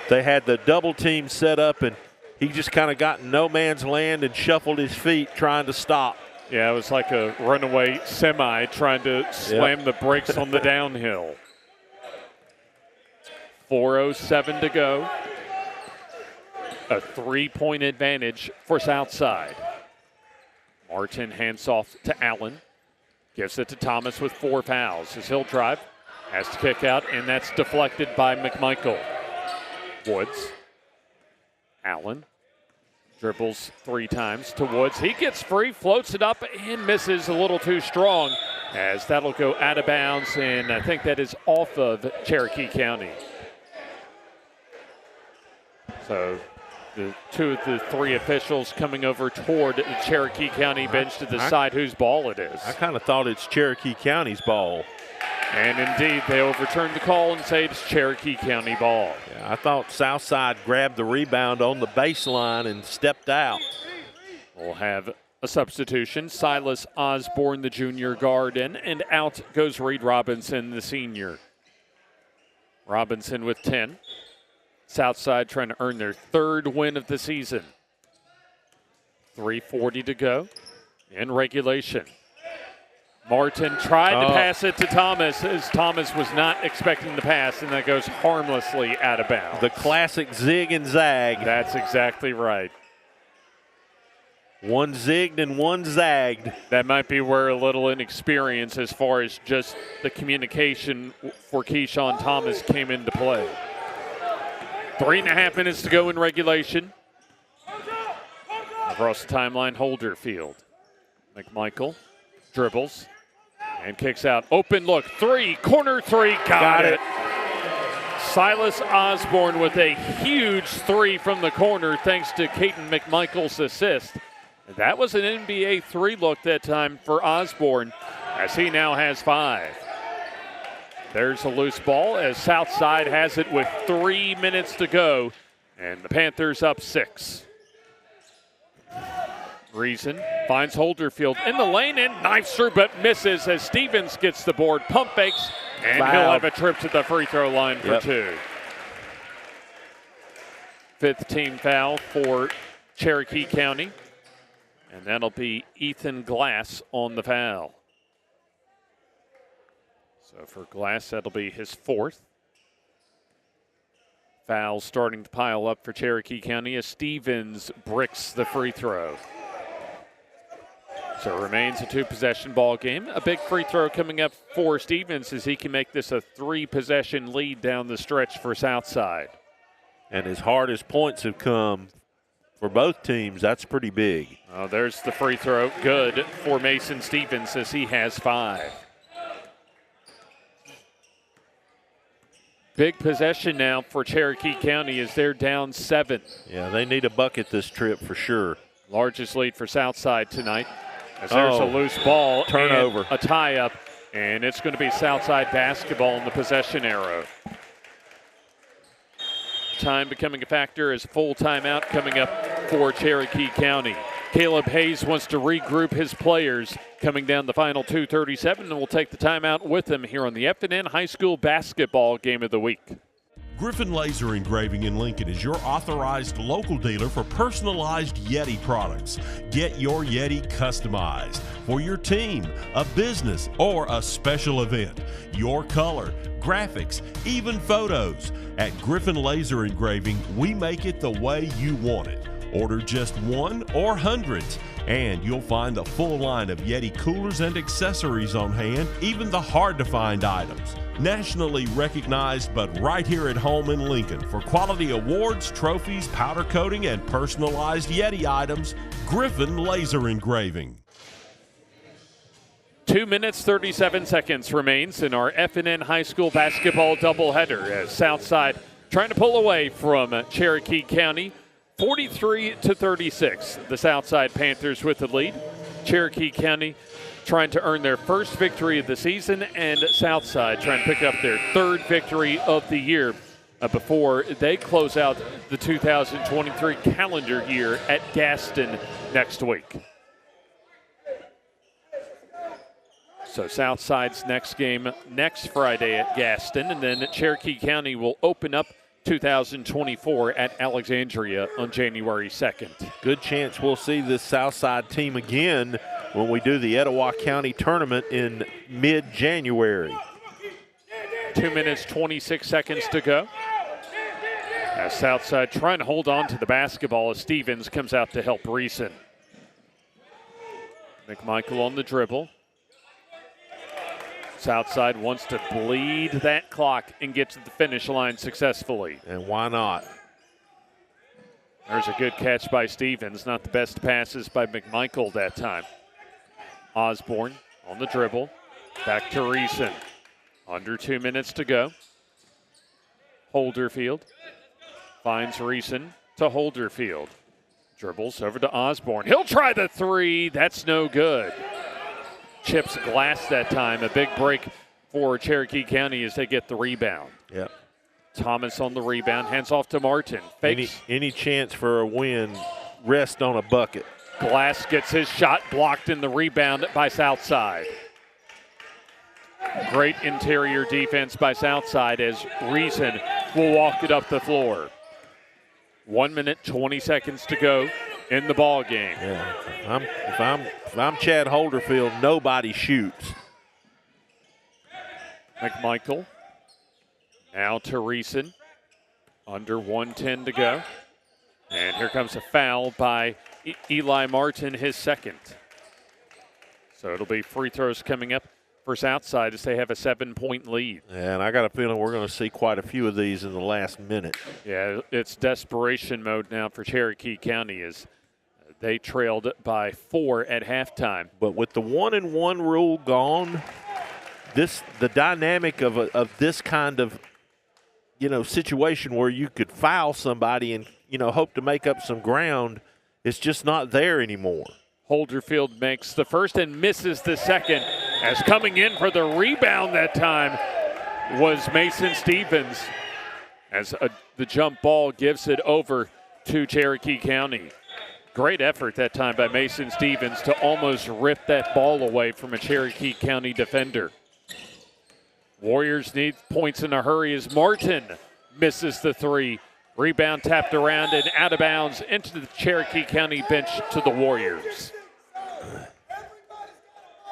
They had the double team set up, and he just kind of got in no man's land and shuffled his feet trying to stop. Yeah, it was like a runaway semi trying to slam the brakes on the downhill. 4:07 to go. A 3-point advantage for Southside. Martin hands off to Allen. Gives it to Thomas with 4 fouls. As he'll drive, has to kick out, and that's deflected by McMichael. Woods. Allen dribbles 3 times to Woods. He gets free, floats it up, and misses a little too strong, as that'll go out of bounds, and I think that is off of Cherokee County. So the 2 of the 3 officials coming over toward the Cherokee County bench to decide whose ball it is. I kind of thought it's Cherokee County's ball. And indeed, they overturned the call and say it's Cherokee County ball. Yeah, I thought Southside grabbed the rebound on the baseline and stepped out. We'll have a substitution. Silas Osborne, the junior guard, in, and out goes Reed Robinson, the senior. Robinson with 10. Southside trying to earn their 3rd win of the season. 3:40 to go in regulation. Martin tried to pass it to Thomas, as Thomas was not expecting the pass, and that goes harmlessly out of bounds. The classic zig and zag. That's exactly right. One zigged and one zagged. That might be where a little inexperience as far as just the communication for Keyshawn Thomas came into play. 3.5 minutes to go in regulation. Across the timeline, Holderfield. McMichael dribbles and kicks out. Open look, 3, corner 3, got it. Silas Osborne with a huge 3 from the corner thanks to Caden McMichael's assist. That was an NBA 3 look that time for Osborne, as he now has 5. There's a loose ball as Southside has it with 3 minutes to go, and the Panthers up 6. Reason finds Holderfield in the lane and knifes through but misses as Stevens gets the board, pump fakes, and he'll have a trip to the free throw line for 2. 5th team foul for Cherokee County, and that'll be Ethan Glass on the foul. So for Glass, that'll be his 4th. Fouls starting to pile up for Cherokee County as Stevens bricks the free throw. So it remains a 2-possession ball game. A big free throw coming up for Stevens as he can make this a 3-possession lead down the stretch for Southside. And as hard as points have come for both teams, that's pretty big. Oh, there's the free throw. Good for Mason Stevens as he has 5. Big possession now for Cherokee County as they're down 7. Yeah, they need a bucket this trip for sure. Largest lead for Southside tonight. As there's a loose ball. Turnover. A tie-up, and it's going to be Southside basketball in the possession arrow. Time becoming a factor as a full timeout coming up for Cherokee County. Caleb Hayes wants to regroup his players coming down the final 2:37, and we'll take the timeout with him here on the F&N High School Basketball Game of the Week. Griffin Laser Engraving in Lincoln is your authorized local dealer for personalized Yeti products. Get your Yeti customized for your team, a business, or a special event. Your color, graphics, even photos. At Griffin Laser Engraving, we make it the way you want it. Order just 1 or hundreds, and you'll find a full line of Yeti coolers and accessories on hand, even the hard-to-find items. Nationally recognized, but right here at home in Lincoln for quality awards, trophies, powder coating, and personalized Yeti items, Griffin Laser Engraving. 2 minutes, 37 seconds remains in our F&N High School basketball doubleheader as Southside trying to pull away from Cherokee County. 43-36, the Southside Panthers with the lead. Cherokee County trying to earn their first victory of the season, and Southside trying to pick up their 3rd victory of the year before they close out the 2023 calendar year at Gaston next week. So Southside's next game next Friday at Gaston, and then Cherokee County will open up 2024 at Alexandria on January 2nd. Good chance we'll see this Southside team again when we do the Etowah County tournament in mid-January. 2 minutes, 26 seconds to go. As Southside trying to hold on to the basketball as Stevens comes out to help Reeson. McMichael on the dribble. Southside wants to bleed that clock and get to the finish line successfully. And why not? There's a good catch by Stevens. Not the best passes by McMichael that time. Osborne on the dribble. Back to Reeson. Under 2 minutes to go. Holderfield finds Reeson to Holderfield. Dribbles over to Osborne. He'll try the three. That's no good. Chips glass that time. A big break for Cherokee County as they get the rebound. Yep. Thomas on the rebound. Hands off to Martin. Fakes. Any chance for a win, rest on a bucket. Glass gets his shot blocked in the rebound by Southside. Great interior defense by Southside as Reeson will walk it up the floor. 1 minute, 20 seconds to go in the ball game. Yeah. If I'm Chad Holderfield, nobody shoots. McMichael now to Reeson. Under 1:10 to go. And here comes a foul by Eli Martin, his second. So it'll be free throws coming up for Southside as they have a 7-point lead. Yeah, and I got a feeling we're going to see quite a few of these in the last minute. Yeah, it's desperation mode now for Cherokee County as they trailed by 4 at halftime. But with the 1-and-1 rule gone, the dynamic of this kind of situation where you could foul somebody and hope to make up some ground, it's just not there anymore. Holderfield makes the first and misses the second, as coming in for the rebound that time was Mason Stevens, as the jump ball gives it over to Cherokee County. Great effort that time by Mason Stevens to almost rip that ball away from a Cherokee County defender. Warriors need points in a hurry as Martin misses the three. Rebound tapped around and out of bounds into the Cherokee County bench to the Warriors.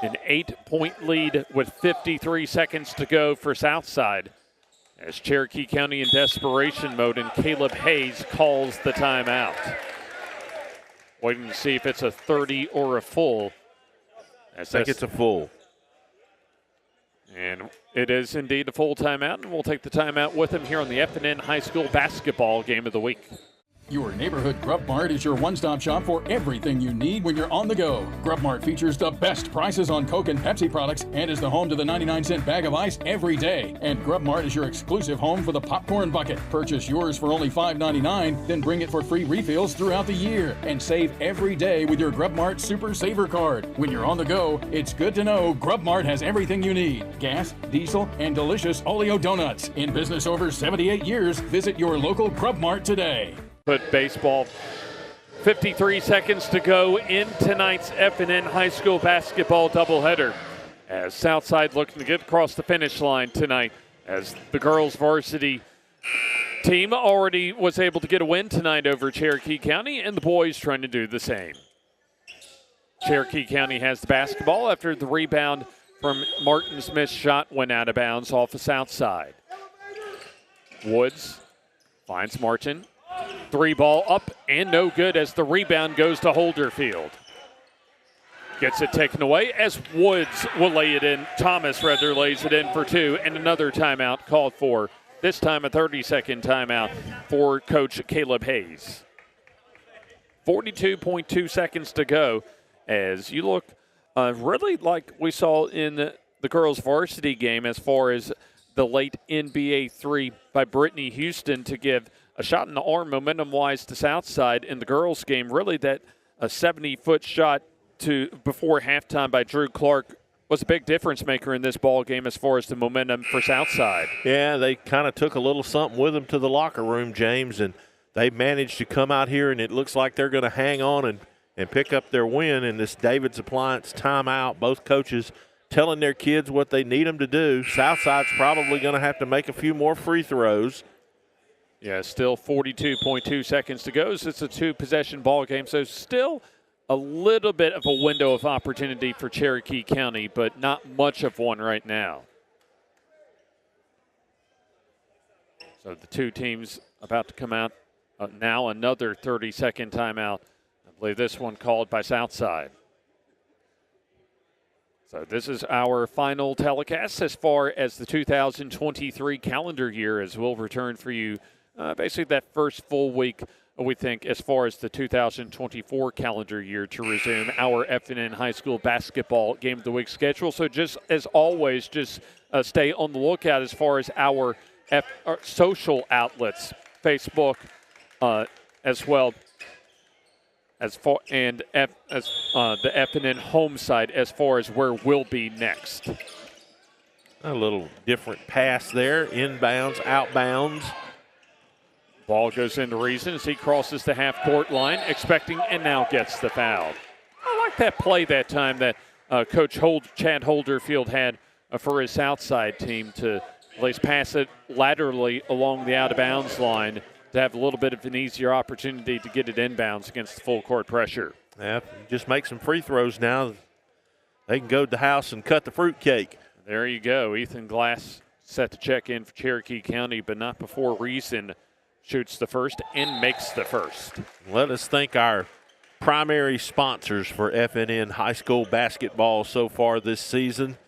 An 8-point lead with 53 seconds to go for Southside as Cherokee County in desperation mode and Caleb Hayes calls the timeout. Waiting to see if it's a 30 or a full. I think it's a full. And it is indeed a full timeout, and we'll take the timeout with him here on the F&N High School Basketball Game of the Week. Your neighborhood Grub Mart is your one-stop shop for everything you need when you're on the go. Grub Mart features the best prices on Coke and Pepsi products and is the home to the 99-cent bag of ice every day. And Grub Mart is your exclusive home for the popcorn bucket. Purchase yours for only $5.99, then bring it for free refills throughout the year. And save every day with your Grub Mart Super Saver card. When you're on the go, it's good to know Grub Mart has everything you need. Gas, diesel, and delicious Oleo donuts. In business over 78 years, visit your local Grub Mart today. Put baseball, 53 seconds to go in tonight's F&N High School basketball doubleheader. As Southside looking to get across the finish line tonight, as the girls varsity team already was able to get a win tonight over Cherokee County, and the boys trying to do the same. Cherokee County has the basketball after the rebound from Martin's missed shot went out of bounds off the Southside. Woods finds Martin. Three ball up and no good as the rebound goes to Holderfield. Gets it taken away as Woods will lay it in. Thomas rather lays it in for two, and another timeout called for. This time a 30-second timeout for Coach Caleb Hayes. 42.2 seconds to go as you look really like we saw in the girls varsity game as far as the late NBA three by Brittany Houston to give a shot in the arm momentum-wise to Southside in the girls' game. Really that a 70-foot shot to before halftime by Drew Clark was a big difference maker in this ball game as far as the momentum for Southside. Yeah, they kind of took a little something with them to the locker room, James, and they managed to come out here, and it looks like they're going to hang on and pick up their win in this David's Appliance timeout. Both coaches telling their kids what they need them to do. Southside's probably going to have to make a few more free throws. Yeah, still 42.2 seconds to go. So it's a two-possession ball game. So still a little bit of a window of opportunity for Cherokee County, but not much of one right now. So the two teams about to come out. Now another 30-second timeout. I believe this one called by Southside. So this is our final telecast as far as the 2023 calendar year, as we'll return for you basically that first full week, we think, as far as the 2024 calendar year to resume our FNN High School basketball Game of the Week schedule. So just as always, just stay on the lookout as far as our social outlets, Facebook as well. As far and the FNN home side as far as where we'll be next. A little different pass there, inbounds, outbounds. Ball goes into Reason as he crosses the half-court line, expecting and now gets the foul. I like that play that time that Coach Chad Holderfield had for his Southside team to at least pass it laterally along the out-of-bounds line to have a little bit of an easier opportunity to get it inbounds against the full court pressure. Yeah, just make some free throws now. They can go to the house and cut the fruit cake. There you go. Ethan Glass set to check in for Cherokee County, but not before Reason shoots the first and makes the first. Let us thank our primary sponsors for FNN High School basketball so far this season.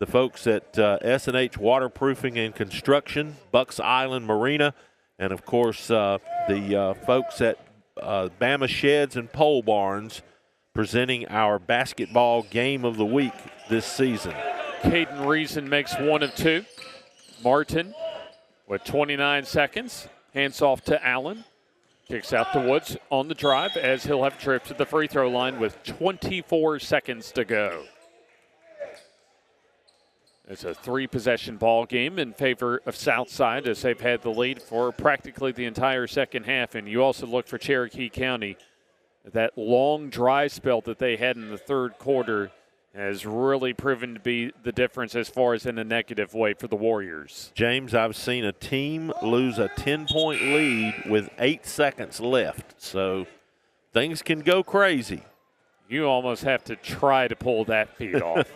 The folks at S&H Waterproofing and Construction, Bucks Island Marina, and, of course, the folks at Bama Sheds and Pole Barns presenting our basketball game of the week this season. Caden Reason makes one of two. Martin with 29 seconds. Hands off to Allen. Kicks out to Woods on the drive as he'll have a trip to the free throw line with 24 seconds to go. It's a three-possession ball game in favor of Southside as they've had the lead for practically the entire second half. And you also look for Cherokee County. That long dry spell that they had in the third quarter has really proven to be the difference as far as in a negative way for the Warriors. James, I've seen a team lose a 10-point lead with 8 seconds left. So things can go crazy. You almost have to try to pull that feed off.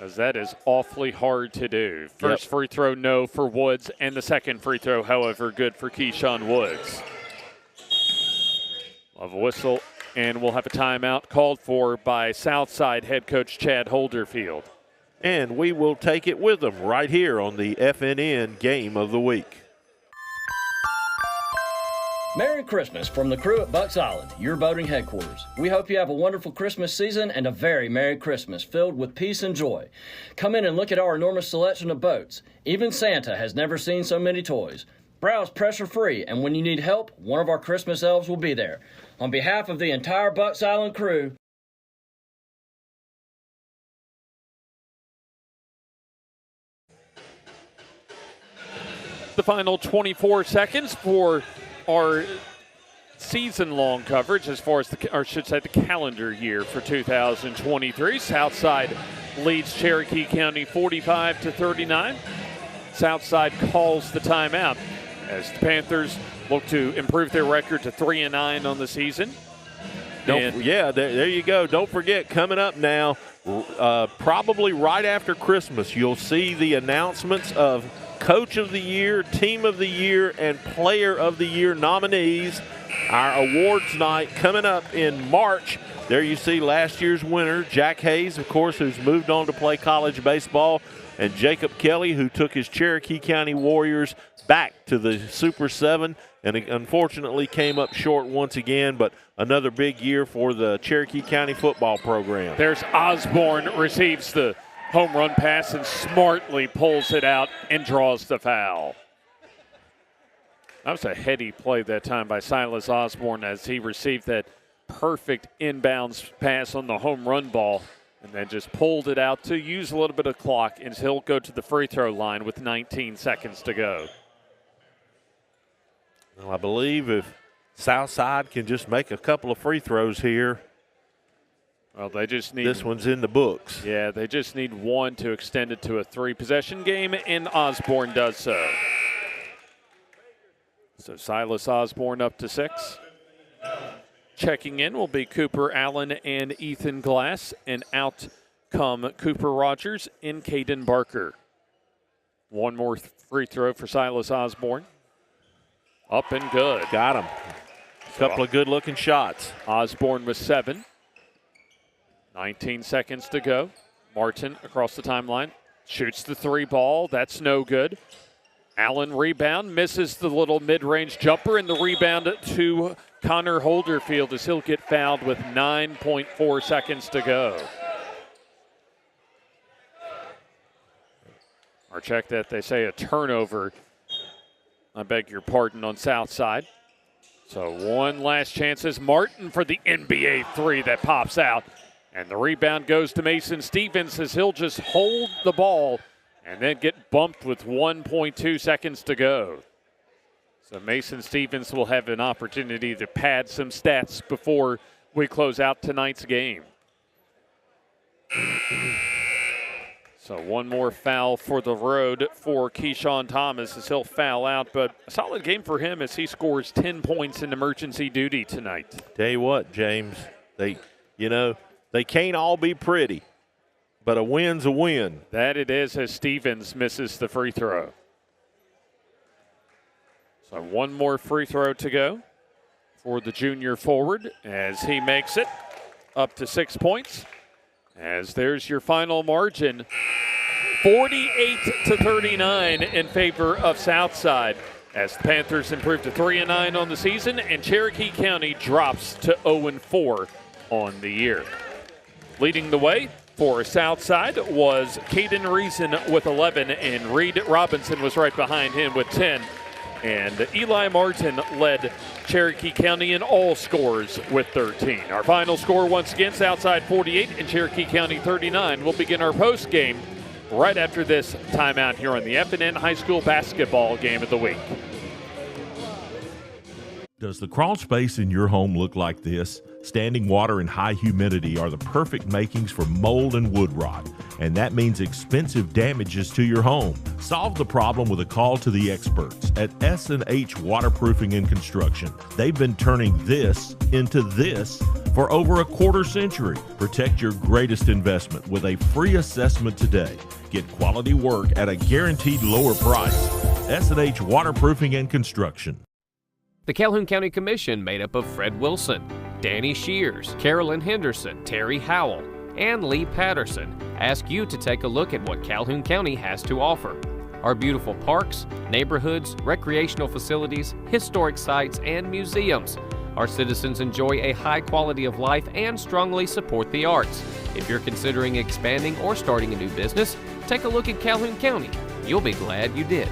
As that is awfully hard to do. First free throw, no for Woods, and the second free throw, however, good for Keyshawn Woods. Of a whistle, and we'll have a timeout called for by Southside head coach Chad Holderfield. And we will take it with them right here on the FNN Game of the Week. Merry Christmas from the crew at Bucks Island, your boating headquarters. We hope you have a wonderful Christmas season and a very Merry Christmas filled with peace and joy. Come in and look at our enormous selection of boats. Even Santa has never seen so many toys. Browse pressure-free, and when you need help, one of our Christmas elves will be there. On behalf of the entire Bucks Island crew, the final 24 seconds for our season-long coverage as far as the calendar year for 2023. Southside leads Cherokee County 45-39. Southside calls the timeout as the Panthers look to improve their record to 3-9 on the season. There you go. Don't forget, coming up now, probably right after Christmas, you'll see the announcements of Coach of the Year, Team of the Year, and Player of the Year nominees. Our awards night coming up in March. There you see last year's winner, Jack Hayes, of course, who's moved on to play college baseball, and Jacob Kelly, who took his Cherokee County Warriors back to the Super 7 and unfortunately came up short once again, but another big year for the Cherokee County football program. There's Osborne, receives the home run pass and smartly pulls it out and draws the foul. That was a heady play that time by Silas Osborne as he received that perfect inbounds pass on the home run ball and then just pulled it out to use a little bit of clock, and he'll go to the free throw line with 19 seconds to go. Well, I believe if Southside can just make a couple of free throws here, well, they just need this one's in the books. Yeah, they just need one to extend it to a three-possession game, and Osborne does so. So Silas Osborne up to 6. Checking in will be Cooper Allen and Ethan Glass, and out come Cooper Rogers and Caden Barker. One more free throw for Silas Osborne. Up and good. Got him. A couple of good-looking shots. Osborne with 7. 19 seconds to go. Martin across the timeline. Shoots the 3 ball. That's no good. Allen rebound. Misses the little mid-range jumper, and the rebound to Connor Holderfield as he'll get fouled with 9.4 seconds to go. Or check that. They say a turnover. I beg your pardon on south side. So one last chance is Martin for the NBA 3 that pops out. And the rebound goes to Mason Stevens as he'll just hold the ball and then get bumped with 1.2 seconds to go. So Mason Stevens will have an opportunity to pad some stats before we close out tonight's game. So one more foul for the road for Keyshawn Thomas as he'll foul out, but a solid game for him as he scores 10 points in emergency duty tonight. Tell you what, James, they can't all be pretty, but a win's a win. That it is as Stevens misses the free throw. So one more free throw to go for the junior forward as he makes it up to 6 points. As there's your final margin, 48-39 in favor of Southside, as the Panthers improve to 3-9 on the season and Cherokee County drops to 0-4 on the year. Leading the way for Southside was Caden Reason with 11, and Reed Robinson was right behind him with 10. And Eli Martin led Cherokee County in all scores with 13. Our final score once again, Southside 48 and Cherokee County 39. We'll begin our post game right after this timeout here on the F&N High School Basketball Game of the Week. Does the crawl space in your home look like this? Standing water and high humidity are the perfect makings for mold and wood rot, and that means expensive damages to your home. Solve the problem with a call to the experts at S&H Waterproofing and Construction. They've been turning this into this for over a quarter century. Protect your greatest investment with a free assessment today. Get quality work at a guaranteed lower price. S&H Waterproofing and Construction. The Calhoun County Commission, made up of Fred Wilson, Danny Shears, Carolyn Henderson, Terry Howell, and Lee Patterson, ask you to take a look at what Calhoun County has to offer. Our beautiful parks, neighborhoods, recreational facilities, historic sites, and museums. Our citizens enjoy a high quality of life and strongly support the arts. If you're considering expanding or starting a new business, take a look at Calhoun County. You'll be glad you did.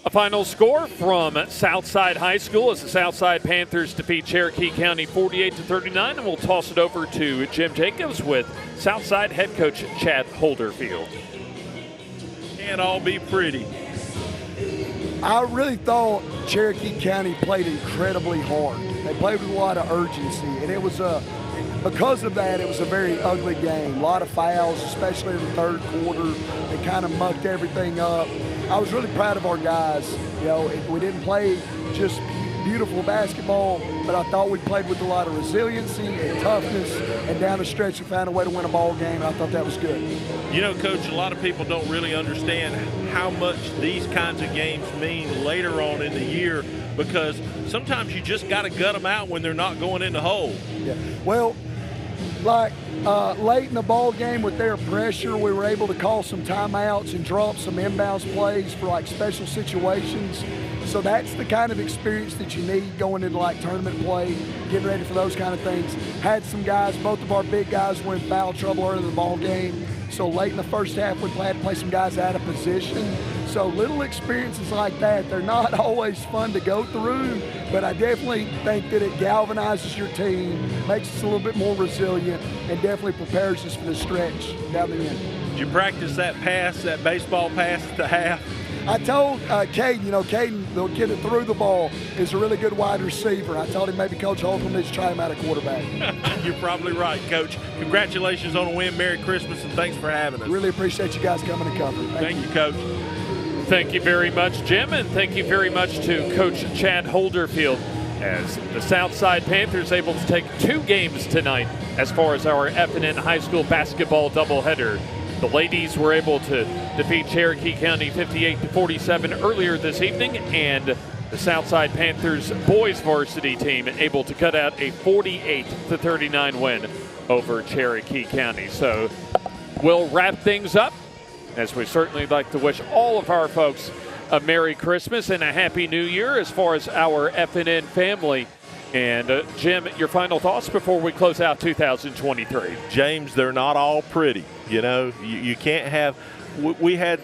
A final score from Southside High School as the Southside Panthers defeat Cherokee County 48-39, and we'll toss it over to Jim Jacobs with Southside head coach Chad Holderfield. Can't all be pretty. I really thought Cherokee County played incredibly hard. They played with a lot of urgency, and it was because of that, it was a very ugly game. A lot of fouls, especially in the third quarter. They kind of mucked everything up. I was really proud of our guys. You know, we didn't play just beautiful basketball, but I thought we played with a lot of resiliency and toughness, and down the stretch we found a way to win a ball game, and I thought that was good. You know, Coach, a lot of people don't really understand how much these kinds of games mean later on in the year, because sometimes you just got to gut them out when they're not going in the hole. Yeah. Well, like late in the ball game with their pressure, we were able to call some timeouts and drop some inbounds plays for like special situations. So that's the kind of experience that you need going into like tournament play, getting ready for those kind of things. Had some guys, both of our big guys were in foul trouble early in the ball game. So late in the first half, we had to play some guys out of position. So little experiences like that, they're not always fun to go through, but I definitely think that it galvanizes your team, makes us a little bit more resilient, and definitely prepares us for the stretch down the end. Did you practice that pass, that baseball pass at the half? I told Caden, Caden, the kid that threw the ball, is a really good wide receiver. I told him maybe Coach Holcomb needs to try him out at quarterback. You're probably right, Coach. Congratulations on a win. Merry Christmas, and thanks for having us. Really appreciate you guys coming to cover. Thank you, Coach. Thank you very much, Jim, and thank you very much to Coach Chad Holderfield, as the Southside Panthers able to take 2 games tonight as far as our F&N High School basketball doubleheader. The ladies were able to defeat Cherokee County 58-47 earlier this evening, and the Southside Panthers boys varsity team able to cut out a 48-39 win over Cherokee County. So we'll wrap things up, as we certainly like to wish all of our folks a Merry Christmas and a Happy New Year as far as our F&N family. And Jim, your final thoughts before we close out 2023. James, they're not all pretty. You know, you can't have. We had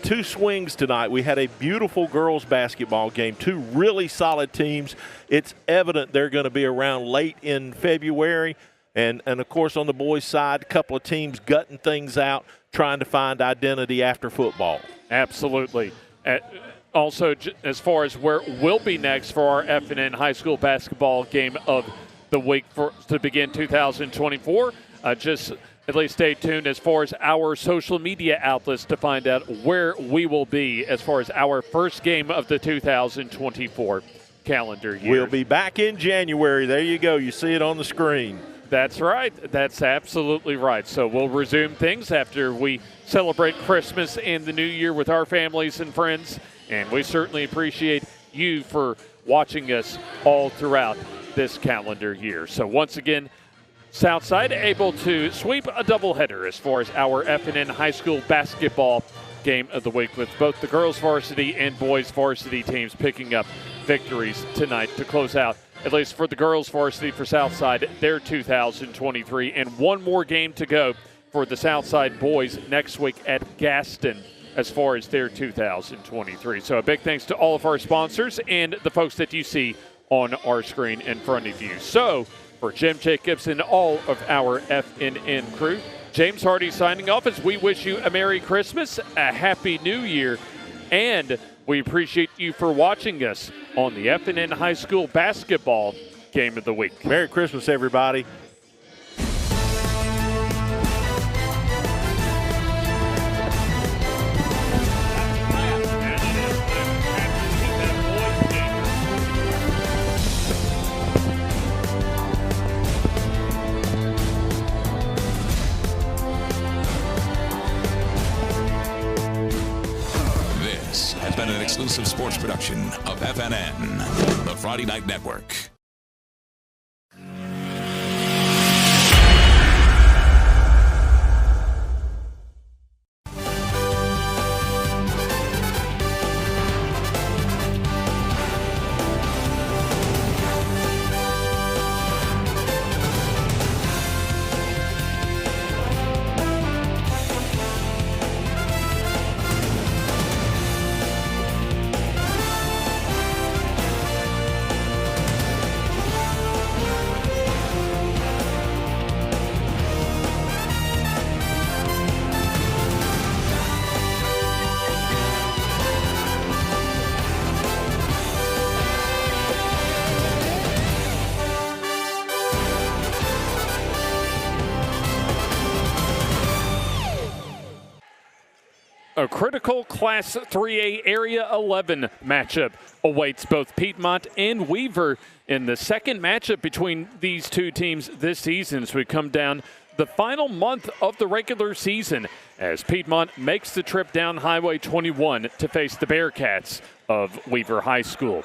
2 swings tonight. We had a beautiful girls basketball game, 2 really solid teams. It's evident they're going to be around late in February. And of course, on the boys' side, a couple of teams gutting things out, trying to find identity after football. Absolutely. Also, as far as where we'll be next for our F&N High School basketball game of the week to begin 2024, just at least stay tuned as far as our social media outlets to find out where we will be as far as our first game of the 2024 calendar year. We'll be back in January. There you go. You see it on the screen. That's right. That's absolutely right. So we'll resume things after we celebrate Christmas and the New Year with our families and friends. And we certainly appreciate you for watching us all throughout this calendar year. So once again, Southside able to sweep a doubleheader as far as our F&N High School basketball game of the week, with both the girls varsity and boys varsity teams picking up victories tonight to close out, at least for the girls varsity for Southside, their 2023. And one more game to go for the Southside boys next week at Gaston as far as their 2023. So a big thanks to all of our sponsors and the folks that you see on our screen in front of you. So for Jim Jacobs and all of our F&N crew, James Hardy signing off as we wish you a Merry Christmas, a Happy New Year, and we appreciate you for watching us on the F&N High School basketball game of the week. Merry Christmas, everybody. Been an exclusive sports production of FNN, the Friday Night Network. A critical Class 3A Area 11 matchup awaits both Piedmont and Weaver in the second matchup between these two teams this season as we come down the final month of the regular season as Piedmont makes the trip down Highway 21 to face the Bearcats of Weaver High School.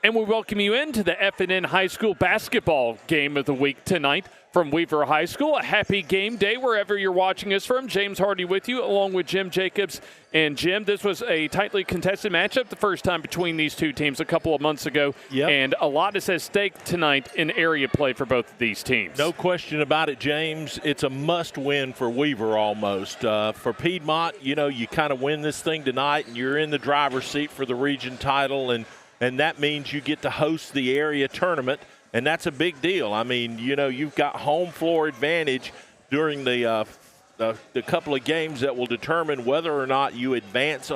And we welcome you into the F&N High School basketball game of the week tonight from Weaver High School. A happy game day wherever you're watching us from. James Hardy with you, along with Jim Jacobs. And Jim, this was a tightly contested matchup the first time between these two teams a couple of months ago. Yep. And a lot is at stake tonight in area play for both of these teams. No question about it, James. It's a must-win for Weaver almost. For Piedmont, you know, you kind of win this thing tonight and you're in the driver's seat for the region title, and that means you get to host the area tournament. And that's a big deal. I mean, you know, you've got home floor advantage during the couple of games that will determine whether or not you advance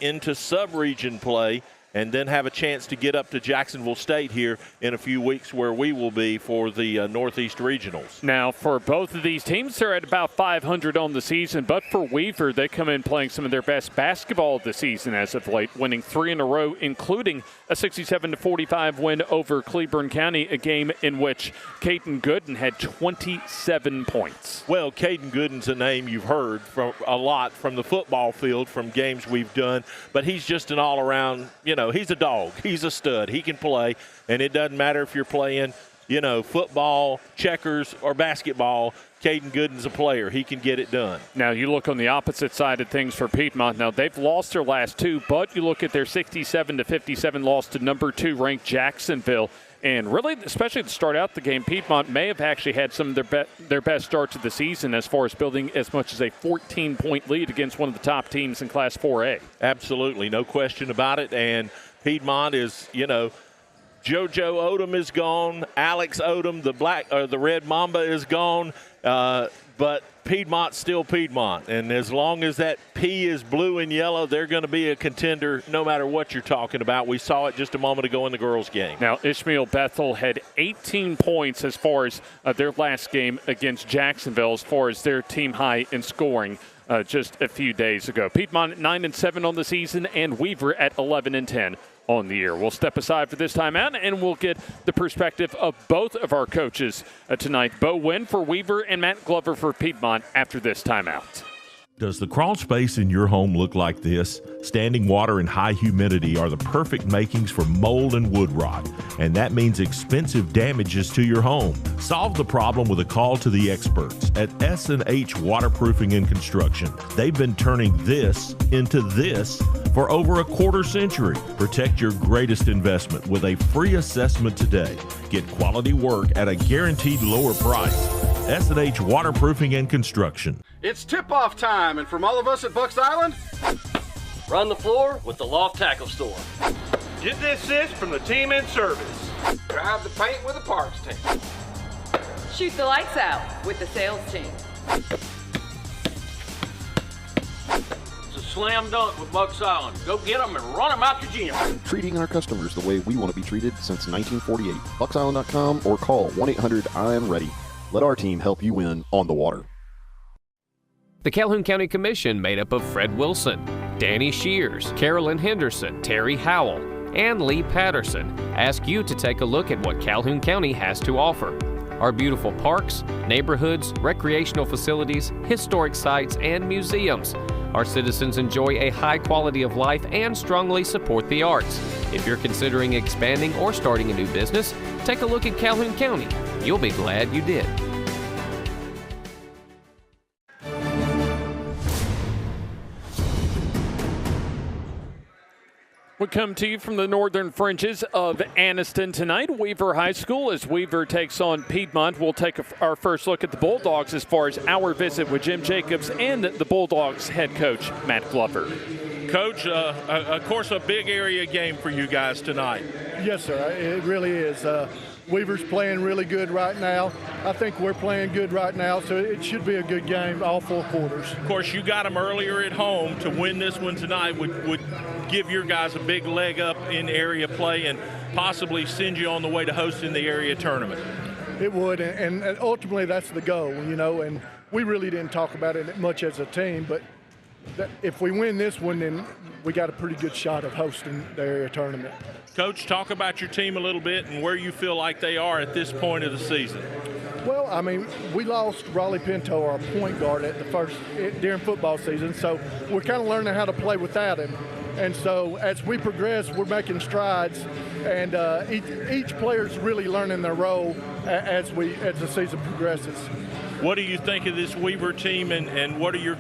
into sub-region play. and then have a chance to get up to Jacksonville State here in a few weeks, where we will be for the Northeast Regionals. Now, for both of these teams, they're at about 500 on the season, but for Weaver, they come in playing some of their best basketball of the season as of late, winning 3 in a row, including a 67-45 win over Cleburne County, a game in which Caden Gooden had 27 points. Well, Caden Gooden's a name you've heard from a lot from the football field, from games we've done, but he's just an all-around, he's a dog. He's a stud. He can play, and it doesn't matter if you're playing, football, checkers, or basketball. Caden Gooden's a player. He can get it done. Now, you look on the opposite side of things for Piedmont. Now, they've lost their last 2, but you look at their 67-57 loss to number 2 ranked Jacksonville. And really, especially to start out the game, Piedmont may have actually had some of their best starts of the season as far as building as much as a 14-point lead against one of the top teams in Class 4A. Absolutely, no question about it. And Piedmont is, JoJo Odom is gone. Alex Odom, the Red Mamba, is gone. But Piedmont's still Piedmont. And as long as that P is blue and yellow, they're going to be a contender no matter what you're talking about. We saw it just a moment ago in the girls' game. Now, Ishmael Bethel had 18 points as far as their last game against Jacksonville, as far as their team high in scoring just a few days ago. Piedmont at 9-7 on the season, and Weaver at 11-10 on the year. We'll step aside for this timeout, and we'll get the perspective of both of our coaches tonight. Bo Wynn for Weaver and Matt Glover for Piedmont after this timeout. Does the crawl space in your home look like this? Standing water and high humidity are the perfect makings for mold and wood rot, and that means expensive damages to your home. Solve the problem with a call to the experts at S&H Waterproofing and Construction. They've been turning this into this for over a quarter century. Protect your greatest investment with a free assessment today. Get quality work at a guaranteed lower price. S&H Waterproofing and Construction. It's tip-off time, and from all of us at Bucks Island, Run the floor with the Loft Tackle Store. Get the assist from the team in service. drive the paint with the parts team. Shoot the lights out with the sales team. It's a slam dunk with Bucks Island. Go get them and run them out the gym. Treating our customers the way we want to be treated since 1948. BucksIsland.com or call 1-800-I-AM-READY. Let our team help you win on the water. The Calhoun County Commission, made up of Fred Wilson, Danny Shears, Carolyn Henderson, Terry Howell, and Lee Patterson, ask you to take a look at what Calhoun County has to offer. Our beautiful parks, neighborhoods, recreational facilities, historic sites, and museums. Our citizens enjoy a high quality of life and strongly support the arts. If you're considering expanding or starting a new business, take a look at Calhoun County. You'll be glad you did. We come to you from the northern fringes of Anniston tonight. Weaver High School, as Weaver takes on Piedmont. We'll take our first look at the Bulldogs as far as our visit with Jim Jacobs and the Bulldogs head coach, Matt Glover. Coach, of course, a big area game for you guys tonight. Yes, sir. It really is. Weaver's playing really good right now. I think we're playing good right now, so it should be a good game all 4 quarters. Of course, you got them earlier at home. To win this one tonight would give your guys a big leg up in area play and possibly send you on the way to hosting the area tournament. It would, and ultimately that's the goal, and we really didn't talk about it much as a team, but if we win this one, then we got a pretty good shot of hosting the area tournament. Coach, talk about your team a little bit and where you feel like they are at this point of the season. Well, I mean, we lost Raleigh Pinto, our point guard, during football season, so we're kind of learning how to play without him. And so as we progress, we're making strides, and each player's really learning their role as the season progresses. What do you think of this Weaver team, and what are your